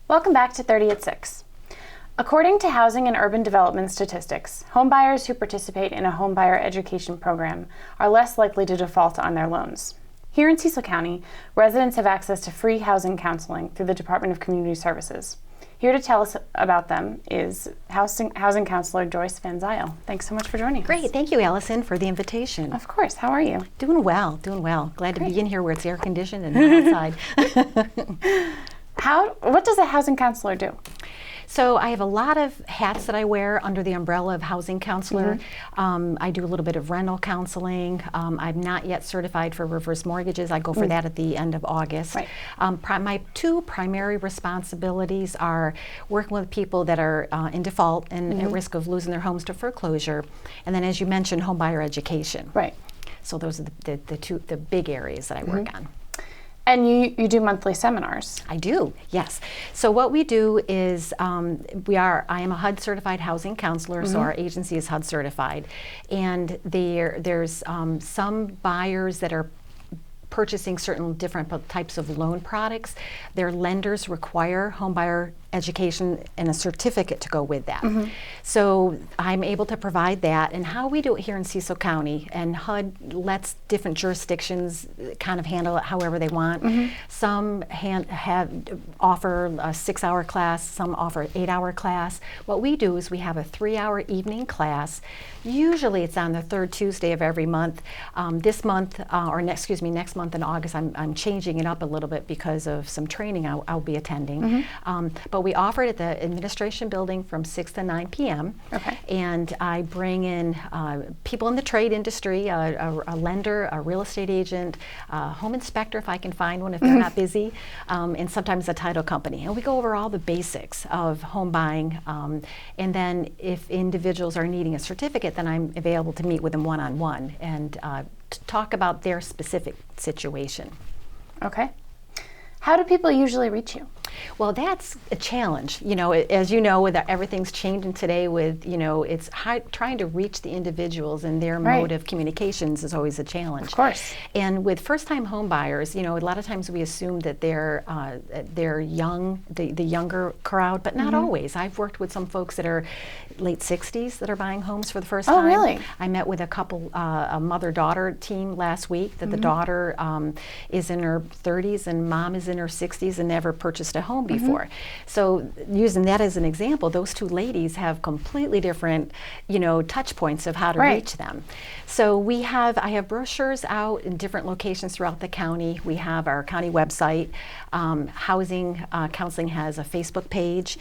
Welcome back to 30 at 6. According to Housing and Urban Development statistics, homebuyers who participate in a homebuyer education program are less likely to default on their loans. Here in Cecil County, residents have access to free housing counseling through the Department of Community Services. Here to tell us about them is Housing Counselor Joyce Vanzile. Thanks so much for joining us. Great. Thank you, Allison, for the invitation. Of course. How are you? Doing well. Glad to be in here where it's air conditioned and not outside. What does a housing counselor do? So I have a lot of hats that I wear under the umbrella of housing counselor. I do a little bit of rental counseling. I'm not yet certified for reverse mortgages. I go for that at the end of August. Right. My two primary responsibilities are working with people that are in default and at risk of losing their homes to foreclosure, and then, as you mentioned, home buyer education. Right. So those are the big areas that I work on. And you do monthly seminars. I do, yes. So what we do is I am a HUD certified housing counselor, so our agency is HUD certified. And there's some buyers that are purchasing certain different types of loan products. Their lenders require home buyer education and a certificate to go with that. So I'm able to provide that, and how we do it here in Cecil County, and HUD lets different jurisdictions kind of handle it however they want. Some offer a 6-hour class, some offer an 8-hour class. What we do is we have a 3-hour evening class. Usually it's on the third Tuesday of every month. This month, next month in August, I'm changing it up a little bit because of some training I'll be attending. But we offer it at the administration building from 6 to 9 p.m. Okay. And I bring in people in the trade industry, a lender, a real estate agent, a home inspector if I can find one if they're not busy, and sometimes a title company. And we go over all the basics of home buying. And then if individuals are needing a certificate, then I'm available to meet with them one-on-one and to talk about their specific situation. Okay. How do people usually reach you? Well, that's a challenge. As you know, with everything's changing today with, it's trying to reach the individuals, and their mode of communications is always a challenge. Of course. And with first-time home buyers, a lot of times we assume that they're young, the younger crowd, but not always. I've worked with some folks that are late 60s that are buying homes for the first time. Oh, really? I met with a couple, a mother-daughter team last week that the daughter is in her 30s and mom is in her 60s and never purchased a home before. So using that as an example, those two ladies have completely different, touch points of how to reach them. So I have brochures out in different locations throughout the county. We have our county website. Housing Counseling has a Facebook page.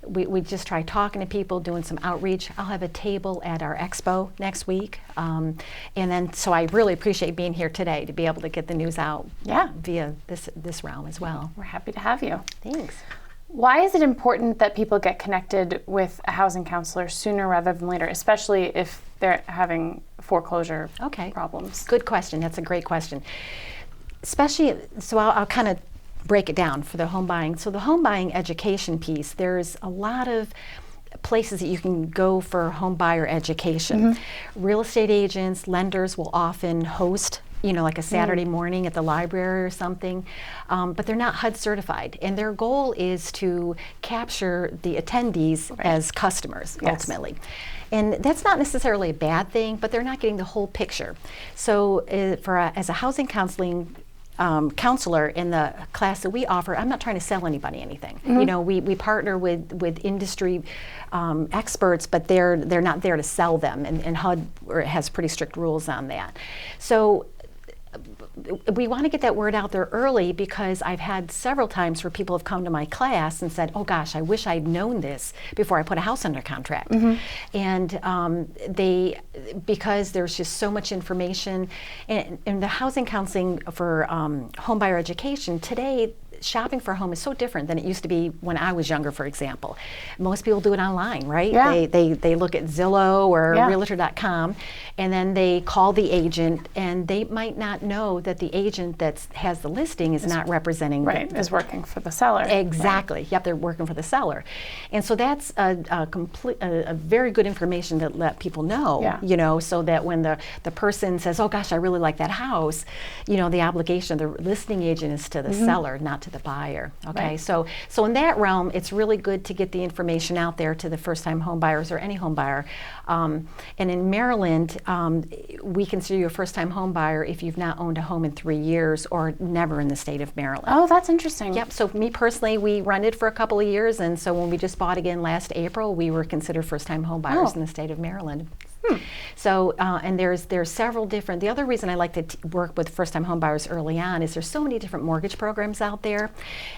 We just try talking to people, doing some outreach. I'll have a table at our expo next week. And then, so I really appreciate being here today to be able to get the news out via this realm as well. We're happy to have you. Thanks. Why is it important that people get connected with a housing counselor sooner rather than later, especially if they're having foreclosure problems? Good question. That's a great question. Especially, so I'll kind of break it down for the home buying. So the home buying education piece, there's a lot of places that you can go for home buyer education. Real estate agents, lenders will often host like a Saturday morning at the library or something, but they're not HUD certified, and their goal is to capture the attendees as customers ultimately. And that's not necessarily a bad thing, but they're not getting the whole picture. So as a housing counseling counselor in the class that we offer, I'm not trying to sell anybody anything. We partner with industry experts, but they're not there to sell them, and HUD has pretty strict rules on that. So we want to get that word out there early, because I've had several times where people have come to my class and said, oh gosh, I wish I'd known this before I put a house under contract. And because there's just so much information, and the housing counseling for home buyer education today, shopping for a home is so different than it used to be when I was younger, for example. Most people do it online, right? Yeah. They look at Zillow or Realtor.com, and then they call the agent, and they might not know that the agent that has the listing is not representing is working for the seller. Exactly. Yep, they're working for the seller. And so that's a very good information to let people know, so that when the person says, oh gosh, I really like that house, the obligation of the listing agent is to the seller, not to to the buyer. Okay, Right. so in that realm, it's really good to get the information out there to the first-time home buyers or any home buyer. And in Maryland, we consider you a first-time home buyer if you've not owned a home in 3 years or never in the state of Maryland. Oh, that's interesting. Yep. So me personally, we rented for a couple of years, and so when we just bought again last April, we were considered first-time home buyers in the state of Maryland. So, and there's several different, the other reason I like to work with first-time home buyers early on is there's so many different mortgage programs out there,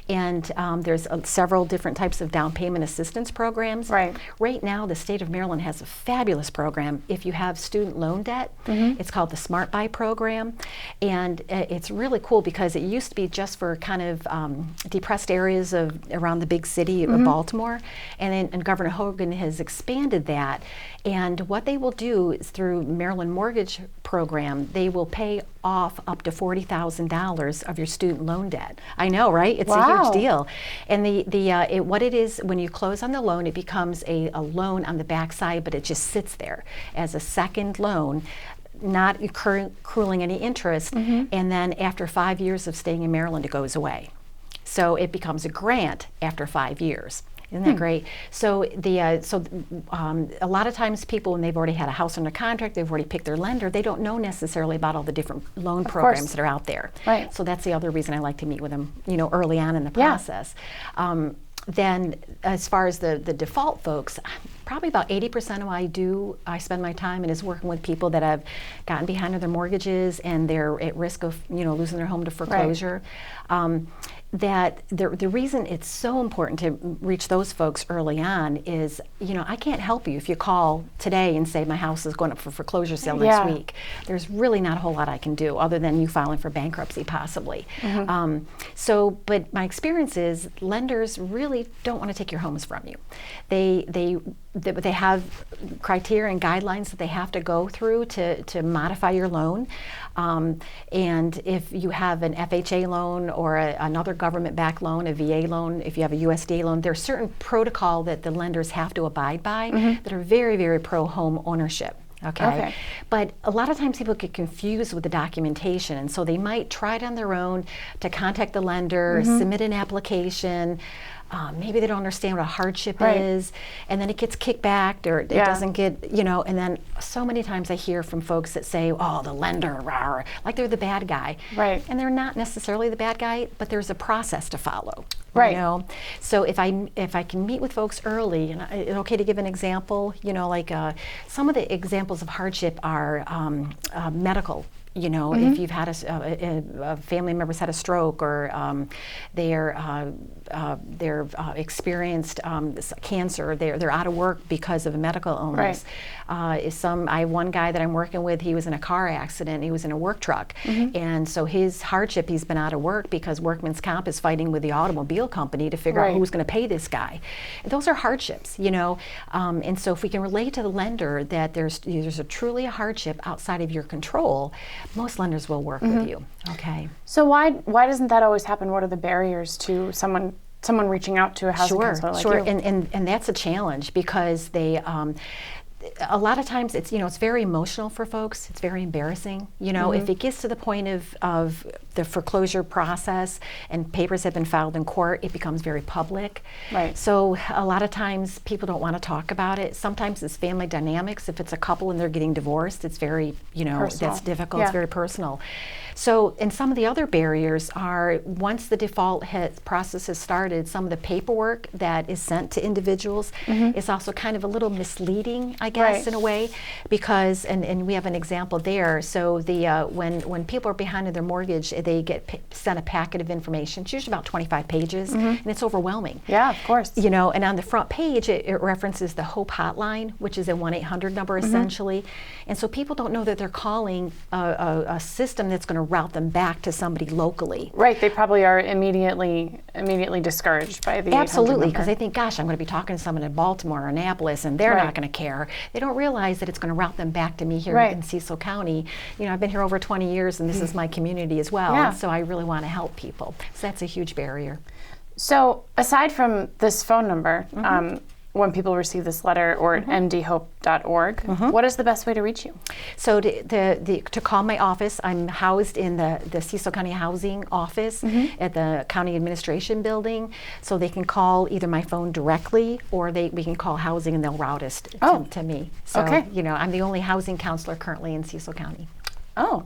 and there's several different types of down payment assistance programs. Right. Right now, the state of Maryland has a fabulous program. If you have student loan debt, it's called the Smart Buy program, and it's really cool because it used to be just for kind of depressed areas around the big city of Baltimore, and Governor Hogan has expanded that. And what they will do is through Maryland Mortgage Program, they will pay off up to $40,000 of your student loan debt. I know, right? It's a huge deal. And what it is, when you close on the loan, it becomes a loan on the backside, but it just sits there as a second loan, not accruing any interest. And then after 5 years of staying in Maryland, it goes away. So it becomes a grant after 5 years. Isn't that great? So a lot of times people, when they've already had a house under contract, they've already picked their lender, they don't know necessarily about all the different loan programs that are out there. Right. So that's the other reason I like to meet with them, early on in the process. Then as far as the default folks, probably about 80% of what I spend my time in is working with people that have gotten behind on their mortgages and they're at risk of losing their home to foreclosure. That the reason it's so important to reach those folks early on is, I can't help you if you call today and say my house is going up for foreclosure sale next week. There's really not a whole lot I can do other than you filing for bankruptcy possibly. But my experience is lenders really don't want to take your homes from you. They have criteria and guidelines that they have to go through to modify your loan. And if you have an FHA loan or another government-backed loan, a VA loan, if you have a USDA loan, there's certain protocol that the lenders have to abide by that are very, very pro-home ownership. Okay. But a lot of times people get confused with the documentation, and so they might try it on their own to contact the lender, submit an application. Maybe they don't understand what a hardship is, and then it gets kicked back, or it doesn't get, and then so many times I hear from folks that say, oh, the lender, like they're the bad guy. Right. And they're not necessarily the bad guy, but there's a process to follow. Right. So if I can meet with folks early, and it's okay to give an example, some of the examples of hardship are medical. If you've had a family member's had a stroke, or they're experienced cancer, they're out of work because of a medical illness. I have one guy that I'm working with, he was in a car accident, he was in a work truck, and so his hardship, he's been out of work because Workman's Comp is fighting with the automobile company to figure out who's going to pay this guy. Those are hardships, and so if we can relate to the lender that there's truly a hardship outside of your control, most lenders will work with you. Okay. So why doesn't that always happen? What are the barriers to someone reaching out to a housing counselor like you? And that's a challenge because they a lot of times it's it's very emotional for folks. It's very embarrassing. If it gets to the point of the foreclosure process and papers have been filed in court, it becomes very public. Right. So a lot of times people don't want to talk about it. Sometimes it's family dynamics. If it's a couple and they're getting divorced, it's very personal. That's difficult. It's very personal. So, and some of the other barriers are once the default process has started, some of the paperwork that is sent to individuals is also kind of a little misleading, I guess, in a way, because, and we have an example there. So when people are behind on their mortgage, they get sent a packet of information. It's usually about 25 pages, and it's overwhelming. Yeah, of course. And on the front page, it references the HOPE hotline, which is a 1-800 number essentially. And so people don't know that they're calling a system that's going to route them back to somebody locally. Right, they probably are immediately discouraged by the Absolutely, because they think, gosh, I'm going to be talking to someone in Baltimore or Annapolis, and they're not going to care. They don't realize that it's going to route them back to me here in Cecil County. I've been here over 20 years, and this is my community as well, and so I really want to help people. So that's a huge barrier. So aside from this phone number, when people receive this letter, or at mdhope.org, what is the best way to reach you? So to call my office, I'm housed in the Cecil County Housing Office at the County Administration Building. So they can call either my phone directly, or we can call housing and they'll route us to me. So, you know, I'm the only housing counselor currently in Cecil County. Oh.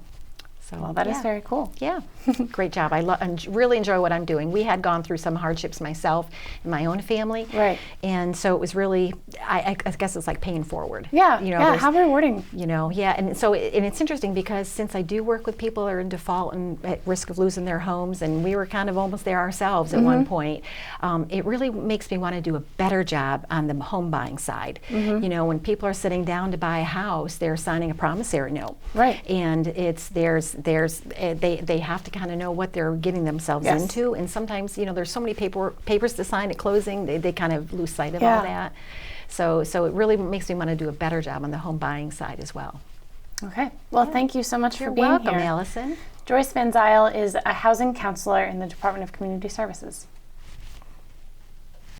So, Well, that is very cool. Yeah, great job. I really enjoy what I'm doing. We had gone through some hardships myself in my own family. Right. And so it was really, I guess it's like paying forward. Yeah, you know, yeah, how rewarding. You know, yeah, and so and it's interesting because since I do work with people that are in default and at risk of losing their homes, and we were kind of almost there ourselves at one point, it really makes me want to do a better job on the home buying side. You know, when people are sitting down to buy a house, they're signing a promissory note. Right. And they have to kind of know what they're getting themselves into, and sometimes, you know, there's so many papers to sign at closing, they kind of lose sight of all that. So it really makes me want to do a better job on the home buying side as well. Okay. Well, thank you so much for being welcome, here. Allison. Joyce Vanzile is a housing counselor in the Department of Community Services.